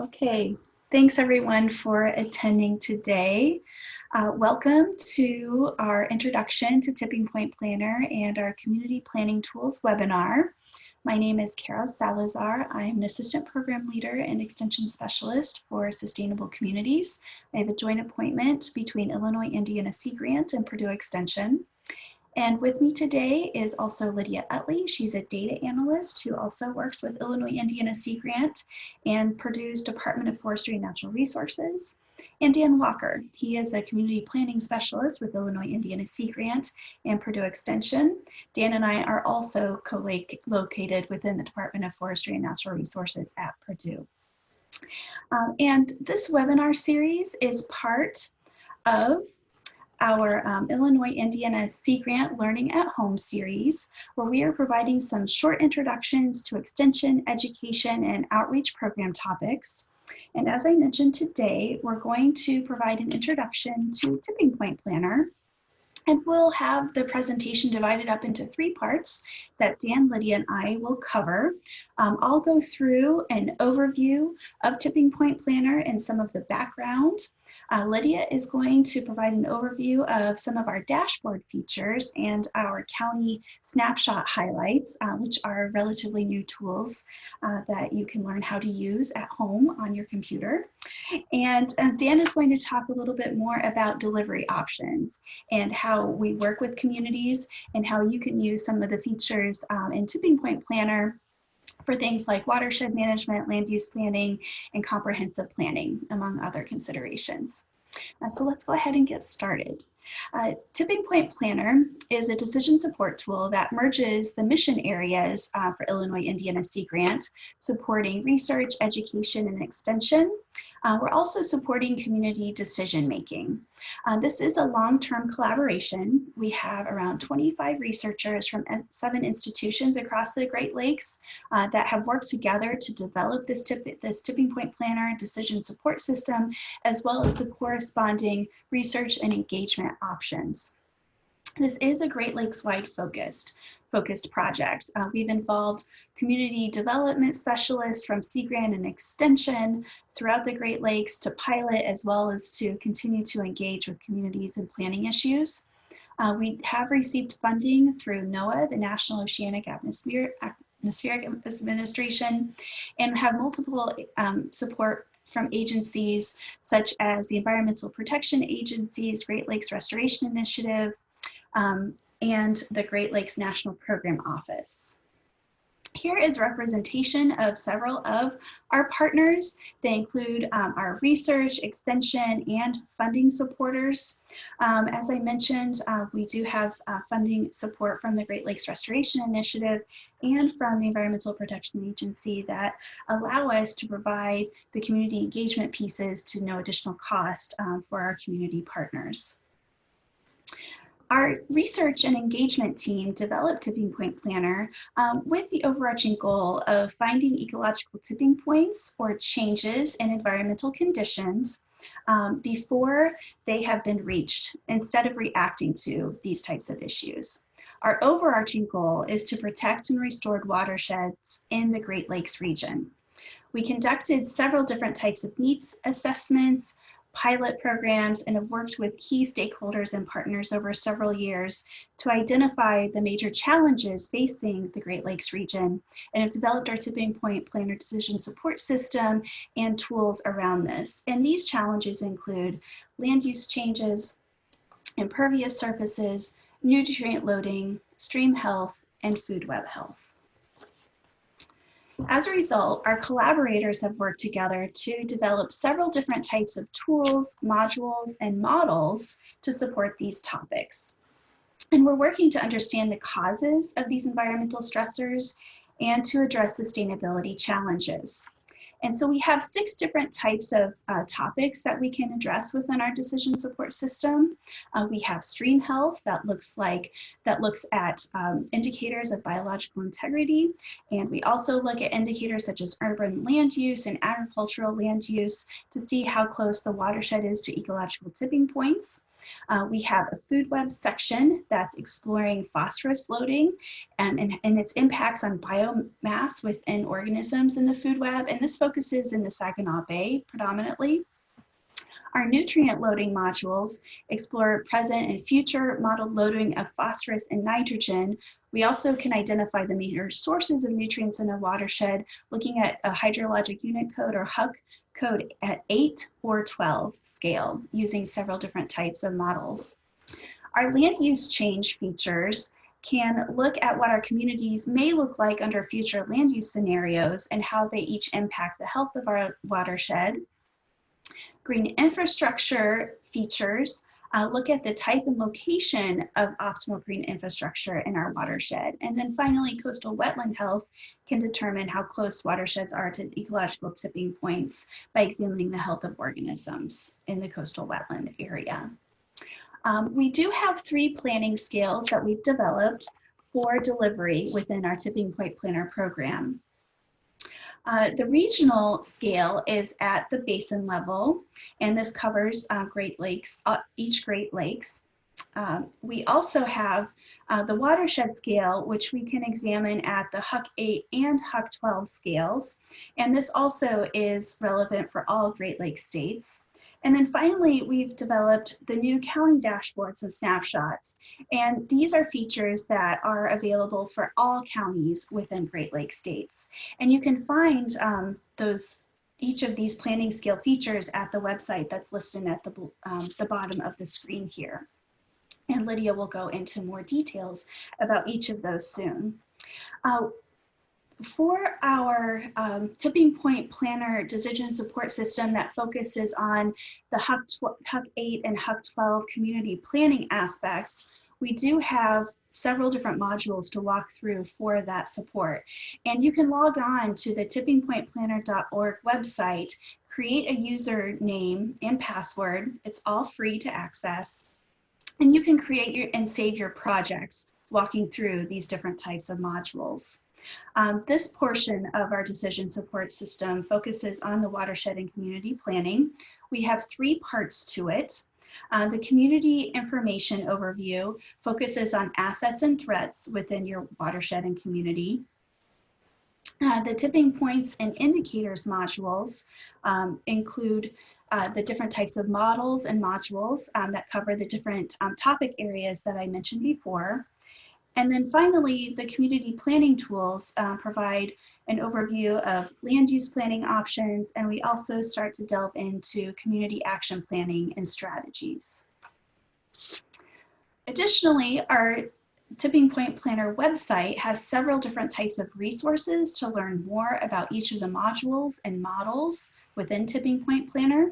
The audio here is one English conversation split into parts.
Okay, thanks everyone for attending today. Welcome to our Introduction to Tipping Point Planner and our Community Planning Tools webinar. My name is Kara Salazar. I'm an Assistant Program Leader and Extension Specialist for Sustainable Communities. I have a joint appointment between Illinois Indiana Sea Grant and Purdue Extension. And with me today is also Lydia Utley. She's a data analyst who also works with Illinois Indiana Sea Grant and Purdue's Department of Forestry and Natural Resources. And Dan Walker, he is a community planning specialist with Illinois Indiana Sea Grant and Purdue Extension. Dan and I are also co-located within the Department of Forestry and Natural Resources at Purdue. And this webinar series is part of our Illinois Indiana Sea Grant Learning at Home series, where we are providing some short introductions to extension, education, and outreach program topics. And as I mentioned today, we're going to provide an introduction to Tipping Point Planner. And we'll have the presentation divided up into three parts that Dan, Lydia, and I will cover. I'll go through an overview of Tipping Point Planner and some of the background. Lydia is going to provide an overview of some of our dashboard features and our county snapshot highlights, which are relatively new tools that you can learn how to use at home on your computer. And Dan is going to talk a little bit more about delivery options and how we work with communities and how you can use some of the features in Tipping Point Planner for things like watershed management, land use planning, and comprehensive planning, among other considerations. So let's go ahead and get started. Tipping Point Planner is a decision support tool that merges the mission areas for Illinois Indiana Sea Grant, supporting research, education, and extension. We're also supporting community decision making. This is a long-term collaboration. We have around 25 researchers from 7 institutions across the Great Lakes that have worked together to develop this Tipping Point Planner decision support system, as well as the corresponding research and engagement options. This is a Great Lakes-wide focused project. We've involved community development specialists from Sea Grant and Extension throughout the Great Lakes to pilot, as well as to continue to engage with communities in planning issues. We have received funding through NOAA, the National Oceanic Atmospheric Administration, and have multiple support from agencies such as the Environmental Protection Agency's Great Lakes Restoration Initiative, and the Great Lakes National Program Office. Here is representation of several of our partners. They include our research, extension, and funding supporters. As I mentioned, we do have funding support from the Great Lakes Restoration Initiative and from the Environmental Protection Agency that allow us to provide the community engagement pieces to no additional cost for our community partners. Our research and engagement team developed Tipping Point Planner with the overarching goal of finding ecological tipping points or changes in environmental conditions before they have been reached, instead of reacting to these types of issues. Our overarching goal is to protect and restore watersheds in the Great Lakes region. We conducted several different types of needs assessments, pilot programs, and have worked with key stakeholders and partners over several years to identify the major challenges facing the Great Lakes region, and have developed our Tipping Point Planner decision support system and tools around this. And these challenges include land use changes, impervious surfaces, nutrient loading, stream health, and food web health. As a result, our collaborators have worked together to develop several different types of tools, modules, and models to support these topics. And we're working to understand the causes of these environmental stressors and to address sustainability challenges. And so we have 6 different types of topics that we can address within our decision support system. We have stream health that looks at indicators of biological integrity. And we also look at indicators such as urban land use and agricultural land use to see how close the watershed is to ecological tipping points. We have a food web section that's exploring phosphorus loading and its impacts on biomass within organisms in the food web. And this focuses in the Saginaw Bay predominantly. Our nutrient loading modules explore present and future modeled loading of phosphorus and nitrogen. We also can identify the major sources of nutrients in a watershed, looking at a hydrologic unit code or HUC code at 8 or 12 scale, using several different types of models. Our land use change features can look at what our communities may look like under future land use scenarios and how they each impact the health of our watershed. Green infrastructure features look at the type and location of optimal green infrastructure in our watershed. And then finally, coastal wetland health can determine how close watersheds are to ecological tipping points by examining the health of organisms in the coastal wetland area. We do have 3 planning scales that we've developed for delivery within our Tipping Point Planner program. The regional scale is at the basin level, and this covers Great Lakes, each Great Lakes. We also have the watershed scale, which we can examine at the HUC 8 and HUC 12 scales. And this also is relevant for all Great Lakes states. And then finally, we've developed the new county dashboards and snapshots. And these are features that are available for all counties within Great Lakes states. And you can find each of these planning scale features at the website that's listed at the bottom of the screen here. And Lydia will go into more details about each of those soon. For our Tipping Point Planner decision support system that focuses on the HUC 8 and HUC 12 community planning aspects, we do have several different modules to walk through for that support. And you can log on to the tippingpointplanner.org website, create a username and password. It's all free to access. And you can create and save your projects walking through these different types of modules. This portion of our decision support system focuses on the watershed and community planning. We have 3 parts to it. The community information overview focuses on assets and threats within your watershed and community. The tipping points and indicators modules include the different types of models and modules that cover the different topic areas that I mentioned before. And then finally, the community planning tools provide an overview of land use planning options, and we also start to delve into community action planning and strategies. Additionally, our Tipping Point Planner website has several different types of resources to learn more about each of the modules and models within Tipping Point Planner.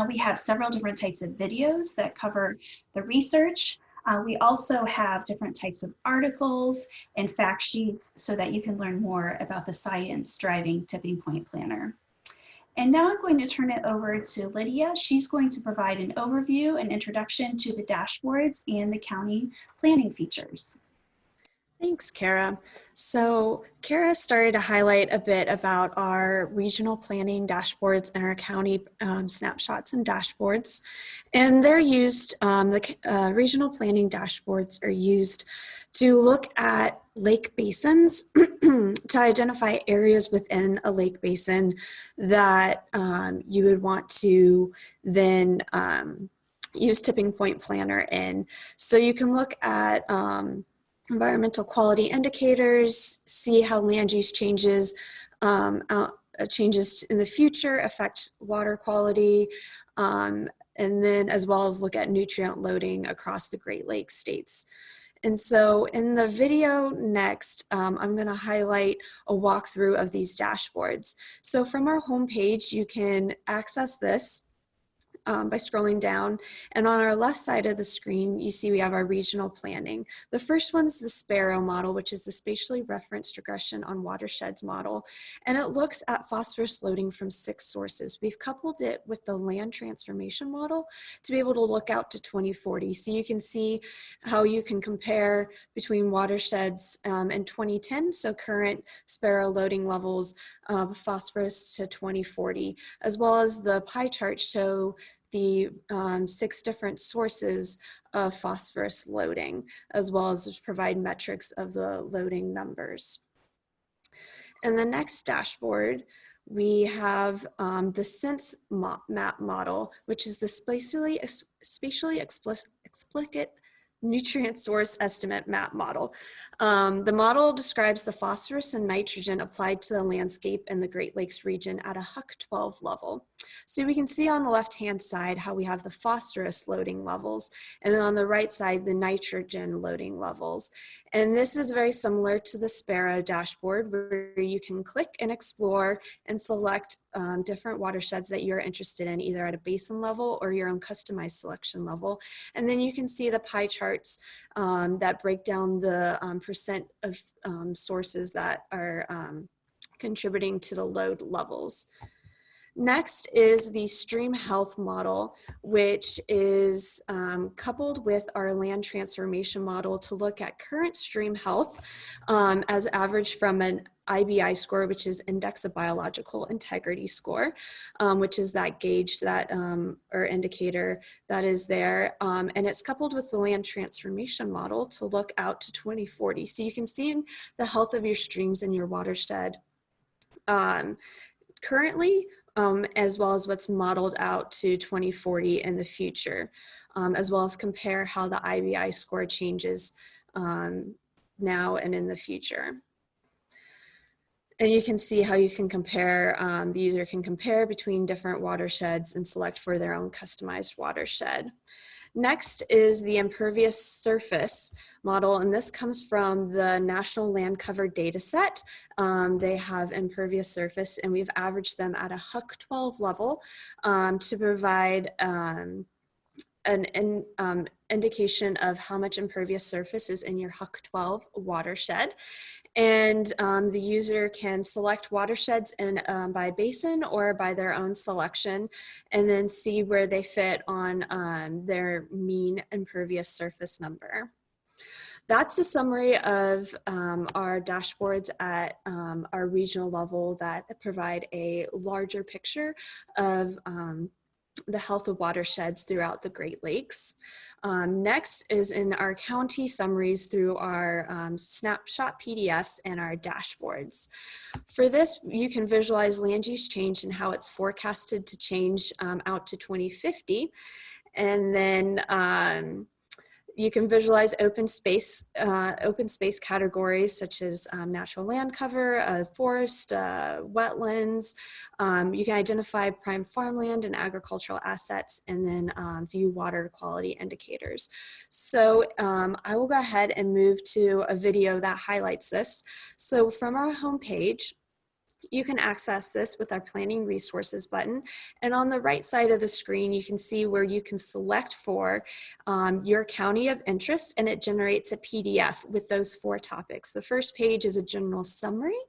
We have several different types of videos that cover the research. We also have different types of articles and fact sheets so that you can learn more about the science driving Tipping Point Planner. And now I'm going to turn it over to Lydia. She's going to provide an overview and introduction to the dashboards and the county planning features. Thanks, Kara. So Kara started to highlight a bit about our regional planning dashboards and our county snapshots and dashboards. And they're used, the regional planning dashboards are used to look at lake basins to identify areas within a lake basin that you would want to then use Tipping Point Planner in. So you can look at environmental quality indicators, see how land use changes changes in the future affect water quality, and then as well as look at nutrient loading across the Great Lakes states. And so in the video next, I'm going to highlight a walkthrough of these dashboards. So from our homepage, you can access this by scrolling down, and on our left side of the screen you see we have our regional planning. The first one's the Sparrow model, which is the spatially referenced regression on watersheds model, and it looks at phosphorus loading from 6 sources. We've coupled it with the land transformation model to be able to look out to 2040, so you can see how you can compare between watersheds in 2010, so current Sparrow loading levels of phosphorus to 2040, as well as the pie chart show the 6 different sources of phosphorus loading, as well as provide metrics of the loading numbers. In the next dashboard, we have the sense map model, which is the spatially explicit nutrient source estimate map model. The model describes the phosphorus and nitrogen applied to the landscape in the Great Lakes region at a HUC-12 level. So we can see on the left-hand side how we have the phosphorus loading levels, and then on the right side, the nitrogen loading levels. And this is very similar to the Sparrow dashboard, where you can click and explore and select different watersheds that you're interested in, either at a basin level or your own customized selection level. And then you can see the pie charts that break down the percent of sources that are contributing to the load levels. Next is the stream health model, which is coupled with our land transformation model to look at current stream health as averaged from an IBI score, which is Index of Biological Integrity score, which is that gauge that or indicator that is there. And it's coupled with the land transformation model to look out to 2040. So you can see the health of your streams in your watershed currently, as well as what's modeled out to 2040 in the future, as well as compare how the IBI score changes now and in the future. And you can see how you can compare, the user can compare between different watersheds and select for their own customized watershed. Next is the impervious surface model, and this comes from the National Land Cover data set. They have impervious surface, and we've averaged them at a HUC-12 level to provide an indication of how much impervious surface is in your HUC-12 watershed. And the user can select watersheds by basin or by their own selection, and then see where they fit on their mean impervious surface number. That's a summary of our dashboards at our regional level that provide a larger picture of the health of watersheds throughout the Great Lakes. Next is in our county summaries through our snapshot PDFs and our dashboards. For this, you can visualize land use change and how it's forecasted to change out to 2050. And then you can visualize open space categories such as natural land cover, forest, wetlands. You can identify prime farmland and agricultural assets, and then view water quality indicators. So I will go ahead and move to a video that highlights this. So from our homepage, you can access this with our Planning Resources button. And on the right side of the screen, you can see where you can select for your county of interest, and it generates a PDF with those 4 topics. The first page is a general summary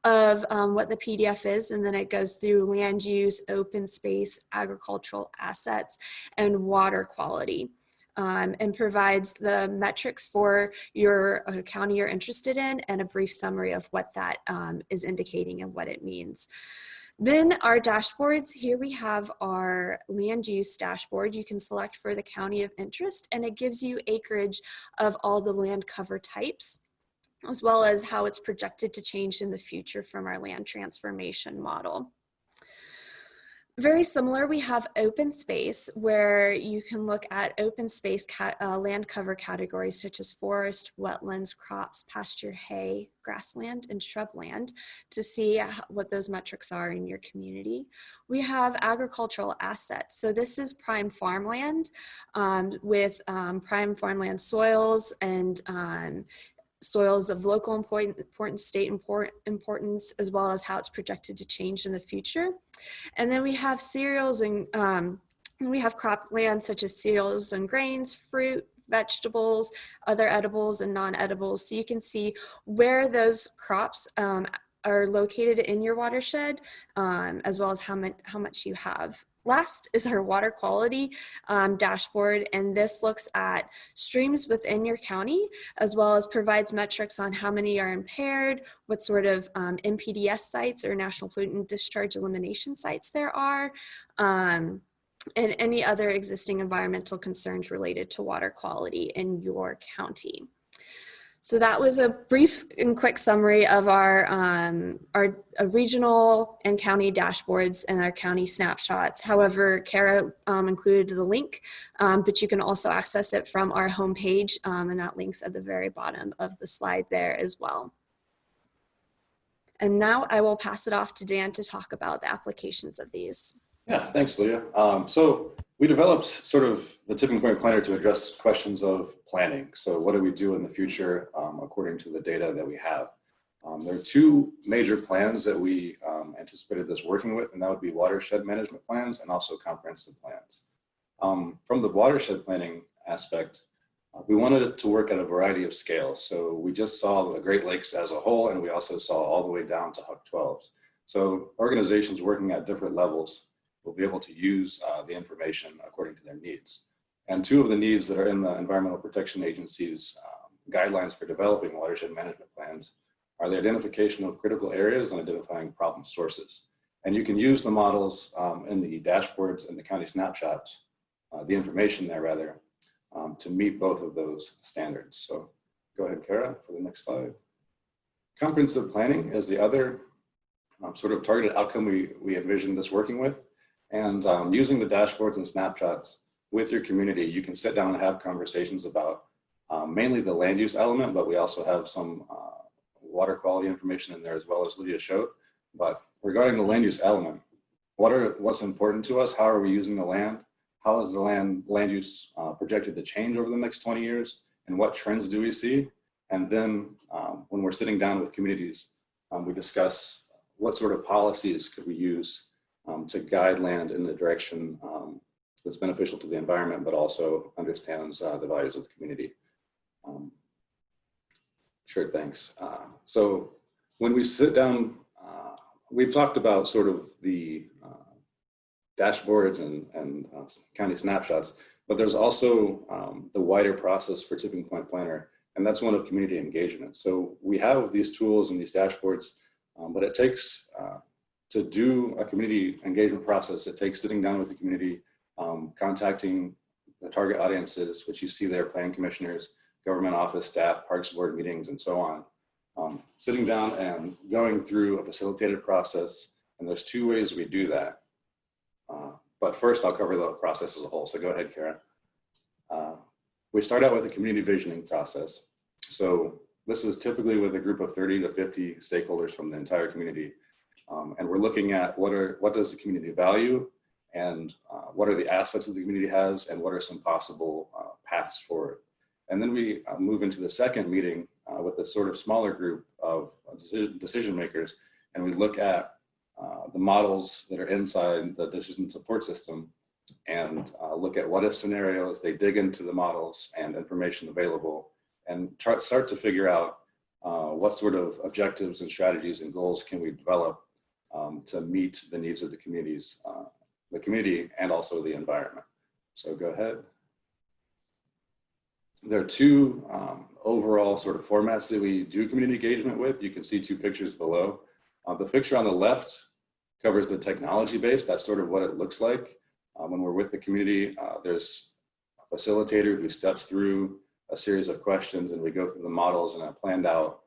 of what the PDF is, and then it goes through land use, open space, agricultural assets, and water quality. And provides the metrics for your county you're interested in and a brief summary of what that is indicating and what it means. Then our dashboards, here we have our land use dashboard. You can select for the county of interest, and it gives you acreage of all the land cover types, as well as how it's projected to change in the future from our land transformation model. Very similar, we have open space, where you can look at open space land cover categories such as forest, wetlands, crops, pasture, hay, grassland, and shrubland to see what those metrics are in your community. We have agricultural assets. So this is prime farmland with prime farmland soils and soils of local importance, state importance, as well as how it's projected to change in the future. And then we have cereals and we have cropland such as cereals and grains, fruit, vegetables, other edibles and non-edibles. So you can see where those crops are located in your watershed, as well as how much you have. Last is our water quality dashboard, and this looks at streams within your county, as well as provides metrics on how many are impaired, what sort of NPDES sites or National Pollutant Discharge Elimination sites there are, and any other existing environmental concerns related to water quality in your county. So that was a brief and quick summary of our regional and county dashboards and our county snapshots. However, Kara included the link, but you can also access it from our homepage, and that link's at the very bottom of the slide there as well. And now I will pass it off to Dan to talk about the applications of these. Yeah, thanks, Leah. So we developed sort of the tipping point planner to address questions of planning. So what do we do in the future according to the data that we have? There are two major plans that we anticipated this working with, and that would be watershed management plans and also comprehensive plans. From the watershed planning aspect, we wanted it to work at a variety of scales. So we just saw the Great Lakes as a whole, and we also saw all the way down to Huck 12s. So organizations working at different levels will be able to use the information according to their needs. And two of the needs that are in the Environmental Protection Agency's guidelines for developing watershed management plans are the identification of critical areas and identifying problem sources. And you can use the models in the dashboards and the county snapshots, the information there rather, to meet both of those standards. So go ahead, Kara, for the next slide. Comprehensive planning is the other sort of targeted outcome we envisioned this working with. And using the dashboards and snapshots with your community, you can sit down and have conversations about mainly the land use element, but we also have some water quality information in there as well, as Lydia showed. But regarding the land use element, what's important to us? How are we using the land? How is the land use projected to change over the next 20 years? And what trends do we see? And then when we're sitting down with communities, we discuss what sort of policies could we use to guide land in the direction that's beneficial to the environment, but also understands the values of the community. Sure, thanks. So when we sit down, we've talked about sort of the dashboards and county snapshots, but there's also the wider process for Tipping Point Planner, and that's one of community engagement. So we have these tools and these dashboards, but it takes, to do a community engagement process, it takes sitting down with the community, contacting the target audiences, which you see there, plan commissioners, government office staff, parks board meetings, and so on. Sitting down and going through a facilitated process, and there's two ways we do that. But first, I'll cover the process as a whole. So go ahead, Karen. We start out with a community visioning process. So this is typically with a group of 30 to 50 stakeholders from the entire community. And we're looking at what does the community value, and what are the assets that the community has, and what are some possible paths forward. And then we move into the second meeting with a sort of smaller group of decision makers, and we look at the models that are inside the decision support system and look at what if scenarios. They dig into the models and information available and start to figure out what sort of objectives and strategies and goals can we develop to meet the needs of the community and also the environment. So go ahead. There are two overall sort of formats that we do community engagement with. You can see two pictures below. The picture on the left covers the technology base. That's sort of what it looks like. When we're with the community, there's a facilitator who steps through a series of questions, and we go through the models in a planned out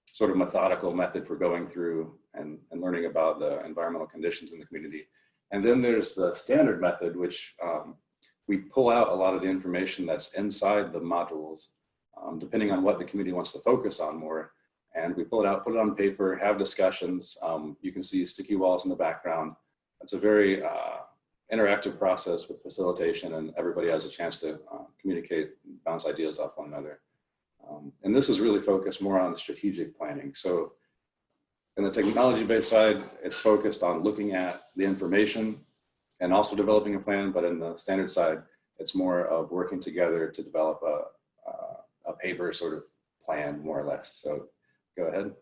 sort of methodical method for going through and learning about the environmental conditions in the community. And then there's the standard method, which we pull out a lot of the information that's inside the modules, depending on what the community wants to focus on more. And we pull it out, put it on paper, have discussions. You can see sticky walls in the background. It's a very interactive process with facilitation, and everybody has a chance to communicate, bounce ideas off one another. And this is really focused more on strategic planning. So in the technology-based side, it's focused on looking at the information and also developing a plan, but in the standard side, it's more of working together to develop a paper sort of plan, more or less. So go ahead.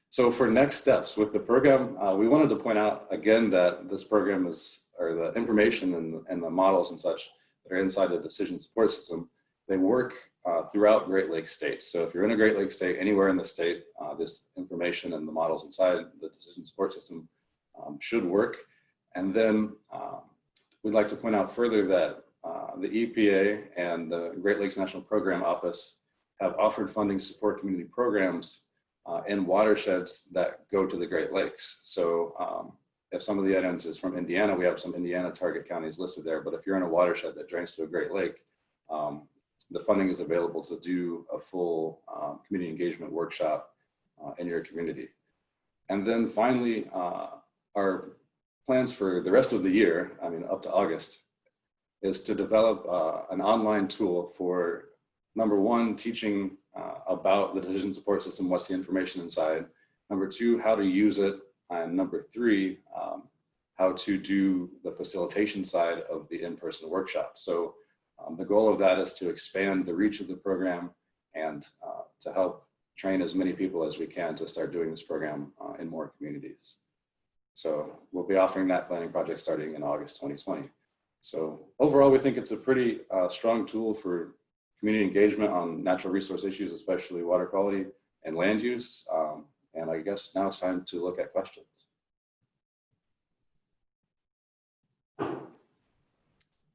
So for next steps with the program, we wanted to point out again that this program is, or the information and the models and such that are inside the decision support system, they work throughout Great Lakes states. So if you're in a Great Lakes state, anywhere in the state, this information and the models inside the decision support system should work. And then we'd like to point out further that the EPA and the Great Lakes National Program Office have offered funding to support community programs in watersheds that go to the Great Lakes. So if some of the items is from Indiana, we have some Indiana target counties listed there, but if you're in a watershed that drains to a Great Lake, the funding is available to do a full community engagement workshop in your community. And then finally, our plans for the rest of the year, I mean, up to August, is to develop an online tool for, number one, teaching about the decision support system, what's the information inside. Number two, how to use it. And number three, how to do the facilitation side of the in-person workshop. So the goal of that is to expand the reach of the program and to help train as many people as we can to start doing this program in more communities. So we'll be offering that planning project starting in August 2020. So overall, we think it's a pretty strong tool for community engagement on natural resource issues, especially water quality and land use. And I guess now it's time to look at questions.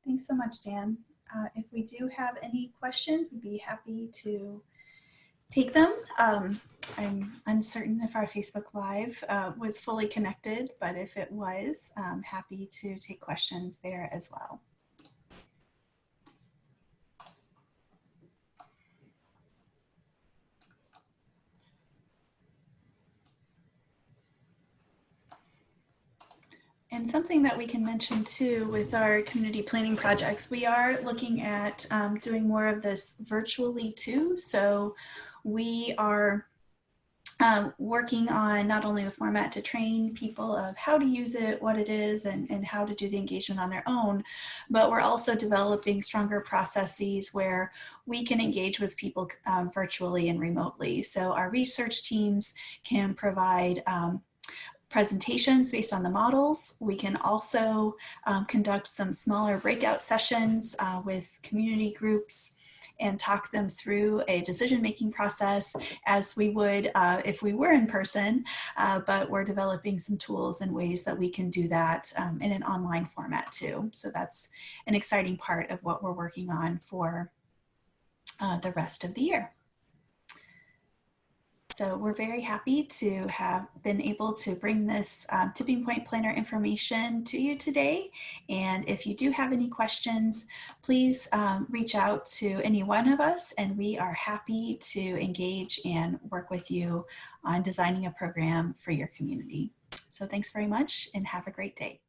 Thanks so much, Dan. If we do have any questions, we'd be happy to take them. I'm uncertain if our Facebook Live was fully connected, but if it was, I'm happy to take questions there as well. And something that we can mention too with our community planning projects, we are looking at doing more of this virtually too. So we are working on not only the format to train people of how to use it, what it is, and how to do the engagement on their own, but we're also developing stronger processes where we can engage with people virtually and remotely. So our research teams can provide presentations based on the models. We can also conduct some smaller breakout sessions with community groups and talk them through a decision-making process as we would if we were in person, but we're developing some tools and ways that we can do that in an online format too. So that's an exciting part of what we're working on for the rest of the year. So we're very happy to have been able to bring this tipping point planner information to you today. And if you do have any questions, please reach out to any one of us, and we are happy to engage and work with you on designing a program for your community. So thanks very much and have a great day.